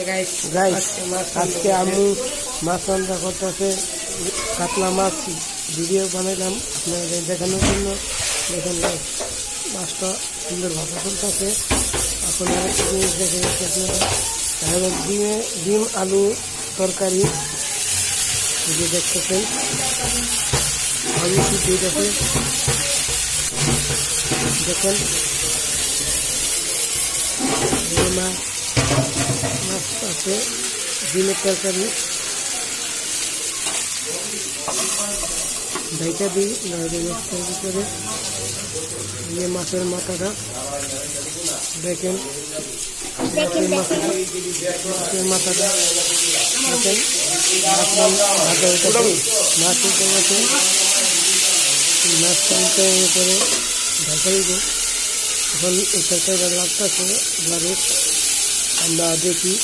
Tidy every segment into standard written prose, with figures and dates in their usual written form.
Guys আজকে আমি মাছ রান্না করতেছে, কাতলা মাছ ভিডিও বানাইলাম আপনাদের দেখানোর জন্য। দেখেন মাছটা সুন্দর ভাষা চলতেছে। এখন আরেকটা জিনিস দেখে গেছে আপনারা, ডিম আলু তরকারি যে দেখতেছেন আলু দিতেছে। দেখেন মাছ আছে, ডিমের তরকারি ঢাইকা দিই মাছের ভিতরে। দিয়ে মাছের মাথাটা দেখেন, মাছের মাথাটা দেখেন ভাজা হইতেছে, মাছ উঠে গেছে। মাছটা উঠে করে ঢাকা দিব। এখন এই তরকারিটা লাগতেছে লাগুক, আমরা দেখি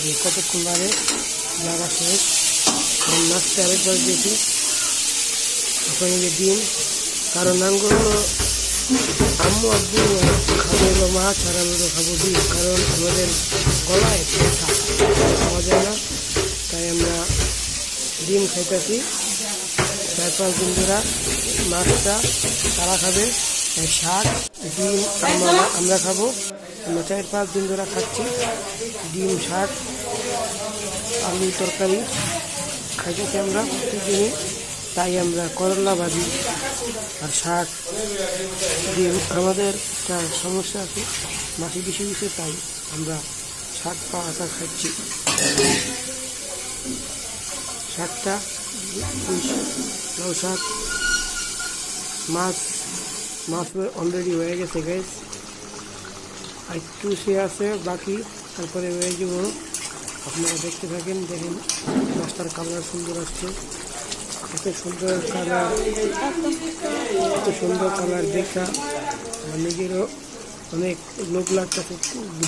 যে কতক্ষণ লাগে লাগা শেষ। মাছটা আরেকবার দেখি। এখন এই যে ডিম, কারণ নাঙ্গল আম্মু আব্বু খাবো হলো মাছ আর আমরা খাবো ডিম, কারণ আমাদের গলায় ব্যথা খাওয়া যায় না, তাই আমরা ডিম খাইতেছি। 4-5 দিন ধরে মাছটা তারা খাবে, শাক ডিম আমরা খাবো। আমরা 4-5 দিন ধরে খাচ্ছি ডিম, শাক, আলু তরকারি খাইতেছি আমরা প্রতিদিনই। তাই আমরা করলা ভাজি আর শাক ডিম, আমাদের একটা সমস্যা আছে মাছি বেশি বেশি, তাই আমরা শাক পাতা খাচ্ছি। শাকটা লাউ শাক, মাছ অলরেডি হয়ে গেছে গাইস, আর একটু সে আছে বাকি, তারপরে হয়ে যাব। আপনারা দেখতে থাকেন। দেখেন মাছটার কালার সুন্দর আসছে, এত সুন্দর কালার দেখা আমার নিজেরও অনেক লোভ লাগতেছে।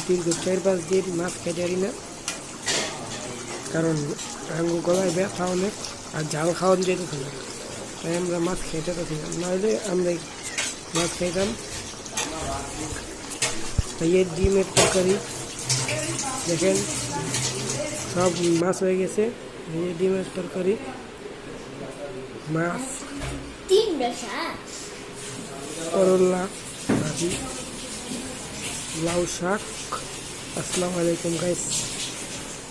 দীর্ঘ 4-5 দিন মাছ খেতে পারি না, কারণ আঙ্গু গলায় ব্যথা অনেক আর ঝাল খাওয়ান যেতেছে না, তাই আমরা মাছ খেতে পারছি না, নাহলে আমরা মাছ খাইতাম। তাই এর ডিমের তরকারি দেখেন সব মাছ হয়ে গেছে। এই ডিমের তরকারি, মাছ, করলা ভাজি, লাউ শাক। আসসালামু আলাইকুম গাইস।